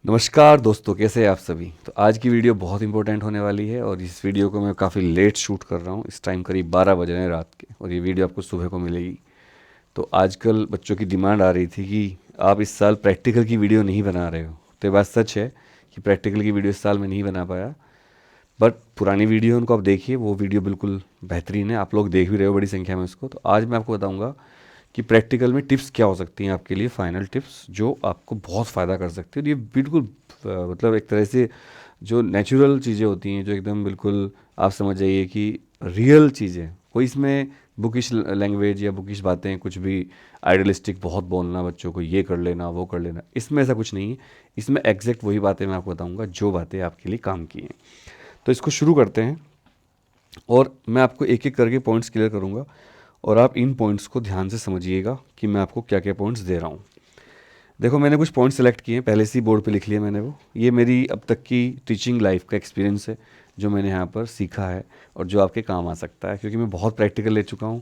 नमस्कार दोस्तों, कैसे हैं आप सभी। तो आज की वीडियो बहुत इंपॉर्टेंट होने वाली है और इस वीडियो को मैं काफ़ी लेट शूट कर रहा हूँ। इस टाइम करीब 12 बज रहे हैं रात के और ये वीडियो आपको सुबह को मिलेगी। तो आजकल बच्चों की डिमांड आ रही थी कि आप इस साल प्रैक्टिकल की वीडियो नहीं बना रहे हो। तो ये बात सच है कि प्रैक्टिकल की वीडियो इस साल मैं नहीं बना पाया, बट पुरानी वीडियो उनको आप देखिए, वो वीडियो बिल्कुल बेहतरीन है। आप लोग देख भी रहे हो बड़ी संख्या में उसको। तो आज मैं आपको बताऊंगा कि प्रैक्टिकल में टिप्स क्या हो सकती हैं आपके लिए, फाइनल टिप्स जो आपको बहुत फ़ायदा कर सकती है। और ये बिल्कुल मतलब एक तरह से जो नेचुरल चीज़ें होती हैं, जो एकदम बिल्कुल आप समझ जाइए कि रियल चीज़ें, कोई इसमें बुकिश लैंग्वेज या बुकिश बातें, कुछ भी आइडियलिस्टिक बहुत बोलना बच्चों को, ये कर लेना वो कर लेना, इसमें ऐसा कुछ नहीं है। इसमें एग्जैक्ट वही बातें मैं आपको बताऊंगा जो बातें आपके लिए काम की हैं। तो इसको शुरू करते हैं और मैं आपको एक एक करके पॉइंट्स क्लियर करूंगा और आप इन पॉइंट्स को ध्यान से समझिएगा कि मैं आपको क्या क्या पॉइंट्स दे रहा हूँ। देखो, मैंने कुछ पॉइंट सेलेक्ट किए हैं, पहले से ही बोर्ड पे लिख लिया मैंने। वो ये मेरी अब तक की टीचिंग लाइफ का एक्सपीरियंस है, जो मैंने यहाँ पर सीखा है और जो आपके काम आ सकता है, क्योंकि मैं बहुत प्रैक्टिकल ले चुका हूँ।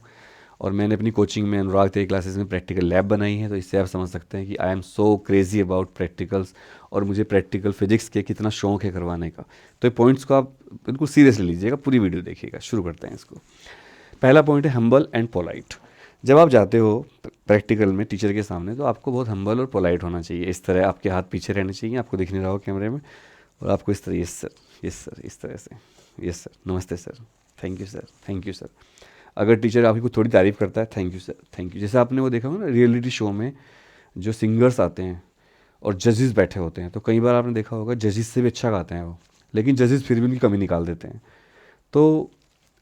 और मैंने अपनी कोचिंग में अनुराग तेरी क्लासेस में प्रैक्टिकल लैब बनाई है। तो इससे आप समझ सकते हैं कि I am so crazy about practicals और मुझे प्रैक्टिकल फिजिक्स के कितना शौक है करवाने का। तो ये पॉइंट्स को आप बिल्कुल सीरियसली लीजिएगा, पूरी वीडियो देखिएगा। शुरू करते हैं इसको। पहला पॉइंट है हम्बल एंड पोलाइट। जब आप जाते हो प्रैक्टिकल में टीचर के सामने, तो आपको बहुत हम्बल और पोलाइट होना चाहिए। इस तरह आपके हाथ पीछे रहने चाहिए, आपको दिख नहीं रहा हो कैमरे में, और आपको इस तरह यस सर, यस सर, इस तरह से यस सर, नमस्ते sir, thank you sir, thank you sir. अगर टीचर आपकी कुछ थोड़ी तारीफ करता है, thank you sir, thank you. जैसे आपने वो देखा होगा ना रियलिटी शो में, जो सिंगर्स आते हैं और जजेस बैठे होते हैं, तो कई बार आपने देखा होगा जजेस से भी अच्छा गाते हैं वो, लेकिन जजेस फिर भी उनकी कमी निकाल देते हैं। तो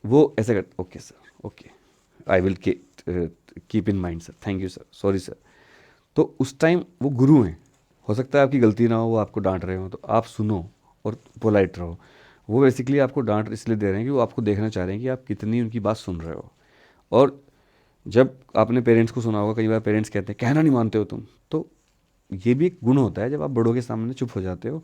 वो ऐसे कर, okay sir, okay, I will keep in mind sir, thank you sir, sorry sir. तो उस टाइम वो गुरु हैं, हो सकता है आपकी गलती ना हो, वो आपको डांट रहे हो, तो आप सुनो और पोलाइट रहो। वो बेसिकली आपको डांट इसलिए दे रहे हैं कि वो आपको देखना चाह रहे हैं कि आप कितनी उनकी बात सुन रहे हो। और जब आपने पेरेंट्स को सुना होगा, कई बार पेरेंट्स कहते हैं कहना नहीं मानते हो तुम, तो ये भी एक गुण होता है। जब आप बड़ों के सामने चुप हो जाते हो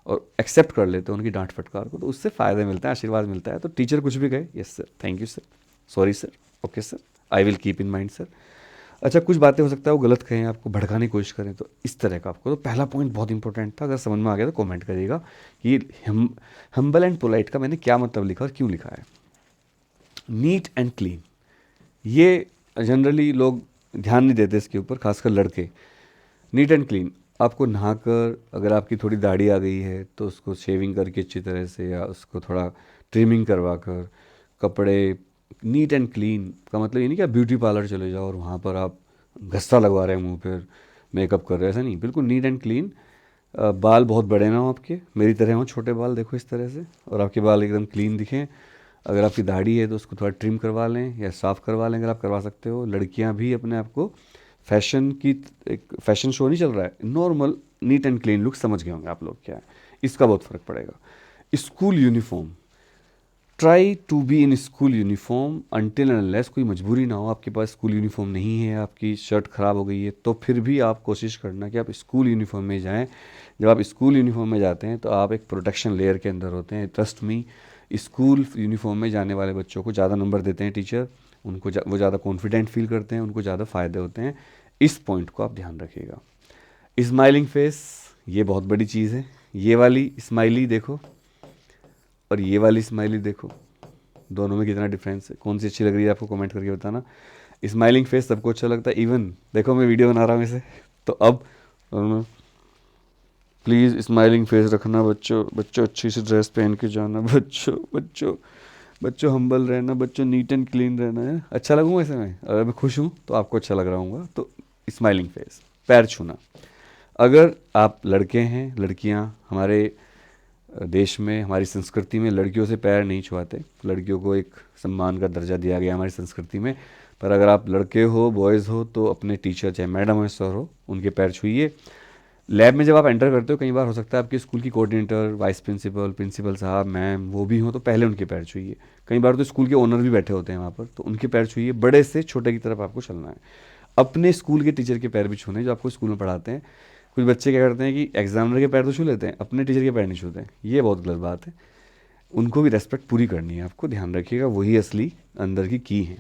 और एक्सेप्ट कर लेते हो उनकी डांट फटकार को, तो उससे फ़ायदा मिलता है, आशीर्वाद मिलता है। तो टीचर कुछ भी कहे, yes sir, thank you sir, sorry sir, okay sir, I will keep in mind sir. अच्छा, कुछ बातें हो सकता है वो गलत कहें, आपको भड़काने की कोशिश करें, तो इस तरह का आपको। तो पहला पॉइंट बहुत इंपॉर्टेंट था, अगर समझ में आ गया तो कमेंट करिएगा कि हम्बल एंड पोलाइट का मैंने क्या मतलब लिखा और क्यों लिखा है। नीट एंड क्लीन, ये जनरली लोग ध्यान नहीं देते इसके ऊपर, खासकर लड़के। नीट एंड क्लीन, आपको नहाकर, अगर आपकी थोड़ी दाढ़ी आ गई है तो उसको शेविंग करके अच्छी तरह से, या उसको थोड़ा ट्रिमिंग करवा कर, कपड़े नीट एंड क्लीन का मतलब ये नहीं कि आप ब्यूटी पार्लर चले जाओ और वहाँ पर आप घस्सा लगवा रहे हैं मुंह पर, मेकअप कर रहे हैं, ऐसा नहीं, बिल्कुल नीट एंड क्लीन। बाल बहुत बड़े ना हो आपके, मेरी तरह हो छोटे बाल, देखो इस तरह से, और आपके बाल एकदम क्लीन दिखें। अगर आपकी दाढ़ी है तो उसको थोड़ा ट्रिम करवा लें या साफ़ करवा लें, अगर आप करवा सकते हो। लड़कियां भी अपने आप को फैशन की, एक फैशन शो नहीं चल रहा है, normal neat and clean look समझ गए होंगे आप लोग क्या है, इसका बहुत फ़र्क पड़ेगा। School uniform, try to be in school uniform until and unless कोई मजबूरी ना हो, आपके पास स्कूल यूनिफॉर्म नहीं है, आपकी शर्ट ख़राब हो गई है, तो फिर भी आप कोशिश करना कि आप स्कूल यूनिफॉर्म में जाएं। जब आप स्कूल यूनिफॉर्म में जाते हैं तो आप एक प्रोटेक्शन लेयर के अंदर होते हैं। ट्रस्ट मी, स्कूल यूनिफॉर्म में जाने वाले बच्चों को ज़्यादा नंबर देते हैं टीचर, उनको वो ज़्यादा कॉन्फिडेंट फील करते हैं, उनको ज़्यादा फ़ायदे होते हैं। इस पॉइंट को आप ध्यान रखिएगा। स्माइलिंग फेस, ये बहुत बड़ी चीज़ है। ये वाली स्माइली देखो और ये वाली स्माइली देखो, दोनों में कितना डिफरेंस है, कौन सी अच्छी लग रही है आपको कमेंट करके बताना। स्माइलिंग फेस सबको अच्छा लगता है, इवन देखो मैं वीडियो बना रहा हूँ इसे, तो अब प्लीज़ स्माइलिंग फेस रखना बच्चों, बच्चों अच्छी सी ड्रेस पहन के जाना, बच्चों बच्चों बच्चों हम्बल रहना, बच्चों नीट एंड क्लीन रहना है। अच्छा लगूंगा ऐसे में, अगर मैं खुश हूँ तो आपको अच्छा लग रहा हूँगा। तो स्माइलिंग फेस। पैर छूना, अगर आप लड़के हैं, लड़कियाँ, हमारे देश में, हमारी संस्कृति में लड़कियों से पैर नहीं छुआते, लड़कियों को एक सम्मान का दर्जा दिया गया हमारी संस्कृति में। पर अगर आप लड़के हो, बॉयज़ हो, तो अपने टीचर, चाहे मैडम हो सर हो, उनके पैर छूइए। लैब में जब आप एंटर करते हो, कई बार हो सकता है आपके स्कूल की कोऑर्डिनेटर, वाइस प्रिंसिपल, प्रिंसिपल साहब, मैम, वो भी हों, तो पहले उनके पैर छूइए। कई बार तो स्कूल के ओनर भी बैठे होते हैं वहाँ पर, तो उनके पैर छूइए। बड़े से छोटे की तरफ आपको चलना है। अपने स्कूल के टीचर के पैर भी छूने जो आपको स्कूल में पढ़ाते हैं। कुछ बच्चे क्या करते हैं कि एग्जामिनर के पैर तो छू लेते हैं, अपने टीचर के पैर नहीं छूते हैं, ये बहुत गलत बात है। उनको भी रेस्पेक्ट पूरी करनी है आपको, ध्यान रखिएगा, वही असली अंदर की है।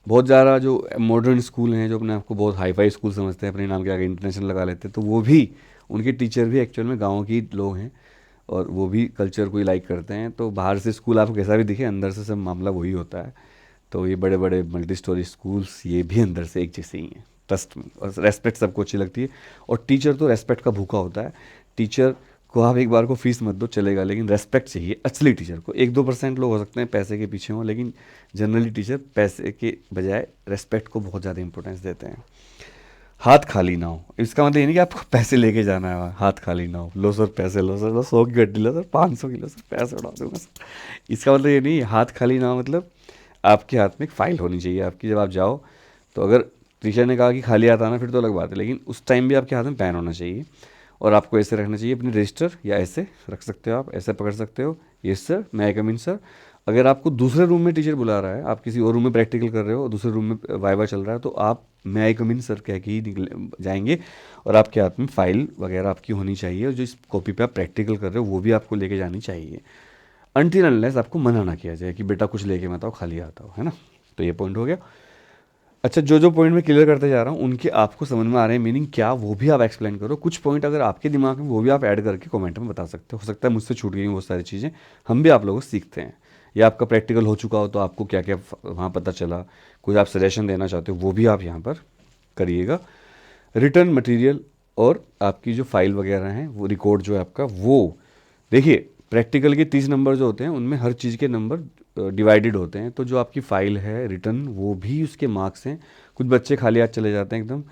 बहुत ज़्यादा जो मॉडर्न स्कूल हैं, जो अपने आपको बहुत हाई फाई स्कूल समझते हैं, अपने नाम के आगे इंटरनेशनल लगा लेते हैं, तो वो भी उनके टीचर भी एक्चुअल में गाँव के ही लोग हैं और वो भी कल्चर को ही लाइक करते हैं। तो बाहर से स्कूल आपको कैसा भी दिखे, अंदर से सब मामला वही होता है। तो ये बड़े बड़े मल्टी स्टोरी स्कूल्स ये भी अंदर से एक जैसे ही हैं, ट्रस्ट में। और रेस्पेक्ट सबको अच्छी लगती है, और टीचर तो रेस्पेक्ट का भूखा होता है। टीचर को आप एक बार को फीस मत दो चलेगा, लेकिन रेस्पेक्ट चाहिए असली टीचर को। 1-2% लोग हो सकते हैं पैसे के पीछे हों, लेकिन जनरली टीचर पैसे के बजाय रेस्पेक्ट को बहुत ज़्यादा इंपॉर्टेंस देते हैं। हाथ खाली ना हो, इसका मतलब ये नहीं कि आपको पैसे लेके जाना है, हाथ खाली ना हो, लो सर पैसे, लो सर, लो 100 की गड्डी, लो सर 500 किलो सर, पैसे उड़ा दूंगा सर। इसका मतलब ये नहीं, हाथ खाली ना हो मतलब आपके हाथ में एक फ़ाइल होनी चाहिए आपकी जब आप जाओ। तो अगर टीचर ने कहा कि खाली हाथ आना फिर तो अलग बात है, लेकिन उस टाइम भी आपके हाथ में पेन होना चाहिए और आपको ऐसे रखना चाहिए अपनी रजिस्टर, या ऐसे रख सकते हो, आप ऐसे पकड़ सकते हो, यस सर, मैं आई कम इन सर। अगर आपको दूसरे रूम में टीचर बुला रहा है, आप किसी और रूम में प्रैक्टिकल कर रहे हो, दूसरे रूम में वाइवा चल रहा है, तो आप मैं आई कम इन सर कह के ही निकले जाएंगे, और आपके हाथ में फ़ाइल वगैरह आपकी होनी चाहिए, और जो इस कॉपी पे आप प्रैक्टिकल कर रहे हो वो भी आपको लेके जानी चाहिए, अनटिल अनलेस आपको मना ना किया जाए कि बेटा कुछ लेके मत आओ, खाली आता हो, है ना। तो ये पॉइंट हो गया। अच्छा, जो जो पॉइंट मैं क्लियर करते जा रहा हूँ उनके आपको समझ में आ रहे हैं मीनिंग क्या, वो भी आप एक्सप्लेन करो। कुछ पॉइंट अगर आपके दिमाग में, वो भी आप ऐड करके कमेंट में बता सकते हो सकता है मुझसे छूट गई बहुत सारी चीज़ें, हम भी आप लोगों से सीखते हैं। या आपका प्रैक्टिकल हो चुका हो तो आपको क्या क्या वहाँ पता चला, कोई आप सजेशन देना चाहते हो वो भी आप यहाँ पर करिएगा। रिटर्न मटेरियल और आपकी जो फाइल वगैरह हैं, वो रिकॉर्ड जो है आपका, वो देखिए प्रैक्टिकल के 30 नंबर जो होते हैं उनमें हर चीज़ के नंबर डिवाइडेड होते हैं। तो जो आपकी फ़ाइल है रिटर्न, वो भी उसके मार्क्स हैं। कुछ बच्चे खाली हाथ चले जाते हैं एकदम,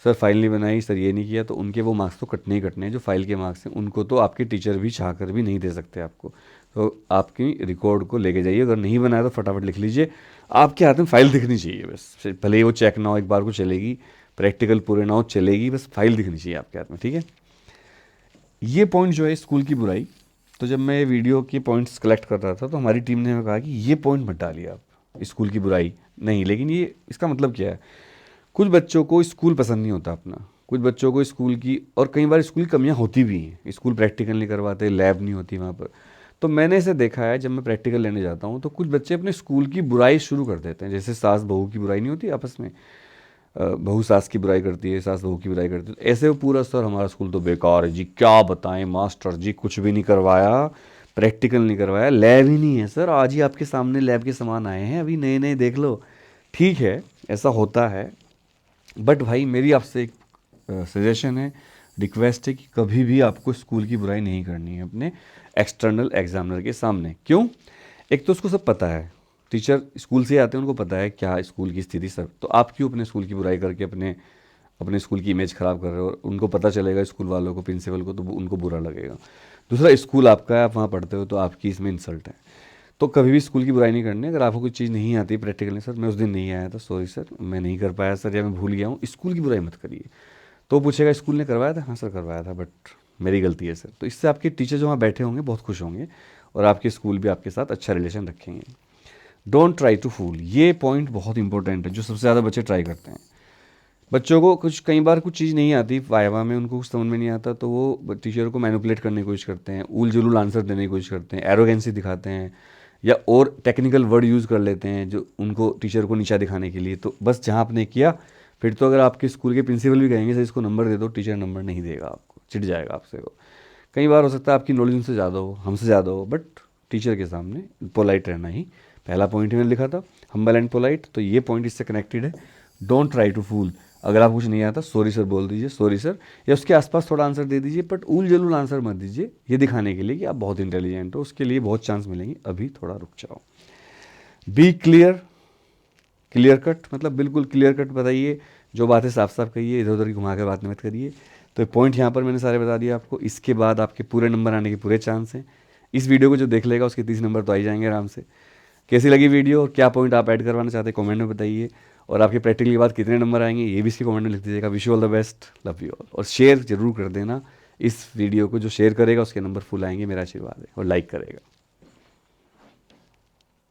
सर फाइल नहीं बनाई, सर ये नहीं किया, तो उनके वो मार्क्स तो कटने ही कटने हैं। जो फाइल के मार्क्स हैं उनको तो आपके टीचर भी चाह कर भी नहीं दे सकते आपको। तो आपकी रिकॉर्ड को लेके जाइए, अगर नहीं बनाया तो फटाफट लिख लीजिए। आपके हाथ में फ़ाइल दिखनी चाहिए बस, भले ही वो चेक ना हो, एक बार को चलेगी, प्रैक्टिकल पूरे ना हो चलेगी, बस फाइल दिखनी चाहिए आपके हाथ में, ठीक है। ये पॉइंट जो है स्कूल की बुराई, तो जब मैं वीडियो के पॉइंट्स कलेक्ट कर रहा था तो हमारी टीम ने हमें कहा कि ये पॉइंट मत डालिए आप, स्कूल की बुराई नहीं, लेकिन ये इसका मतलब क्या है। कुछ बच्चों को स्कूल पसंद नहीं होता अपना, कुछ बच्चों को स्कूल की, और कई बार स्कूल की कमियां होती भी हैं, स्कूल प्रैक्टिकल नहीं करवाते, लैब नहीं होती वहाँ पर। तो मैंने इसे देखा है, जब मैं प्रैक्टिकल लेने जाता हूँ तो कुछ बच्चे अपने स्कूल की बुराई शुरू कर देते हैं, जैसे सास बहू की बुराई नहीं होती आपस में, बहू सास की बुराई करती है, सास बहू की बुराई करती है, तो ऐसे वो पूरा सर हमारा स्कूल तो बेकार है जी, क्या बताएं मास्टर जी, कुछ भी नहीं करवाया, प्रैक्टिकल नहीं करवाया, लैब ही नहीं है सर, आज ही आपके सामने लैब के सामान आए हैं, अभी नए नए देख लो। ठीक है, ऐसा होता है, बट भाई मेरी आपसे एक सजेशन है, रिक्वेस्ट है कि कभी भी आपको स्कूल की बुराई नहीं करनी है अपने एक्सटर्नल एग्जामिनर के सामने। क्यों? एक तो उसको सब पता है, टीचर स्कूल से आते हैं, उनको पता है क्या स्कूल की स्थिति सब, तो आप क्यों अपने स्कूल की बुराई करके अपने अपने स्कूल की इमेज ख़राब कर रहे हो। उनको पता चलेगा स्कूल वालों को, प्रिंसिपल को, तो उनको बुरा लगेगा। दूसरा, स्कूल आपका है, आप वहाँ पढ़ते हो, तो आपकी इसमें इंसल्ट है। तो कभी भी स्कूल की बुराई नहीं करनी। अगर आपको कोई चीज़ नहीं आती प्रैक्टिकली, सर मैं उस दिन नहीं आया था, सॉरी सर मैं नहीं कर पाया सर, या मैं भूल गया हूँ, स्कूल की बुराई मत करिए। तो पूछेगा स्कूल ने करवाया था, हाँ सर करवाया था, बट मेरी गलती है सर। तो इससे आपके टीचर जो वहाँ बैठे होंगे बहुत खुश होंगे, और आपके स्कूल भी आपके साथ अच्छा रिलेशन रखेंगे। डोंट ट्राई टू फूल, ये पॉइंट बहुत इंपॉर्टेंट है, जो सबसे ज़्यादा बच्चे ट्राई करते हैं। बच्चों को कुछ, कई बार कुछ चीज़ नहीं आती वाइवा में, उनको कुछ समझ में नहीं आता, तो वो टीचर को मैनिपुलेट करने की कोशिश करते हैं, ऊल जुलूल आंसर देने की कोशिश करते हैं, एरोगेंसी दिखाते हैं, या और टेक्निकल वर्ड यूज़ कर लेते हैं जो उनको टीचर को नीचा दिखाने के लिए। तो बस जहाँ आपने किया, फिर तो अगर आपके स्कूल के प्रिंसिपल भी कहेंगे सर इसको नंबर दे दो, टीचर नंबर नहीं देगा आपको, चिढ़ जाएगा आपसे वो। कई बार हो सकता है आपकी नॉलेज उनसे ज़्यादा हो, हमसे ज़्यादा हो, बट टीचर के सामने पोलाइट रहना ही पहला पॉइंट मैंने लिखा था, हम्बल एंड पोलाइट, तो ये पॉइंट इससे कनेक्टेड है। डोंट ट्राई टू फूल, अगर आप कुछ नहीं आता सॉरी सर बोल दीजिए, सॉरी सर, या उसके आसपास थोड़ा आंसर दे दीजिए, बट ऊल जलूल आंसर मत दीजिए, ये दिखाने के लिए कि आप बहुत इंटेलिजेंट हो। उसके लिए बहुत चांस मिलेंगे, अभी थोड़ा रुक जाओ। बी क्लियर, क्लियर कट मतलब बिल्कुल क्लियर कट बताइए, जो बातें साफ साफ कहिए, इधर उधर की घुमा कर बात मत करिए। तो पॉइंट यहाँ पर मैंने सारे बता दिए आपको। इसके बाद आपके पूरे नंबर आने के पूरे चांस हैं। इस वीडियो को जो देख लेगा उसके 30 नंबर तो आ ही जाएंगे आराम से। कैसी लगी वीडियो और क्या पॉइंट आप ऐड करवाना चाहते हैं कमेंट में बताइए, और आपके प्रैक्टिकल के बाद कितने नंबर आएंगे ये भी इसके कमेंट में लिख दीजिएगा। Wish you all the best, love you all, और शेयर जरूर कर देना इस वीडियो को, जो शेयर करेगा उसके नंबर फुल आएंगे, मेरा आशीर्वाद है, और लाइक करेगा।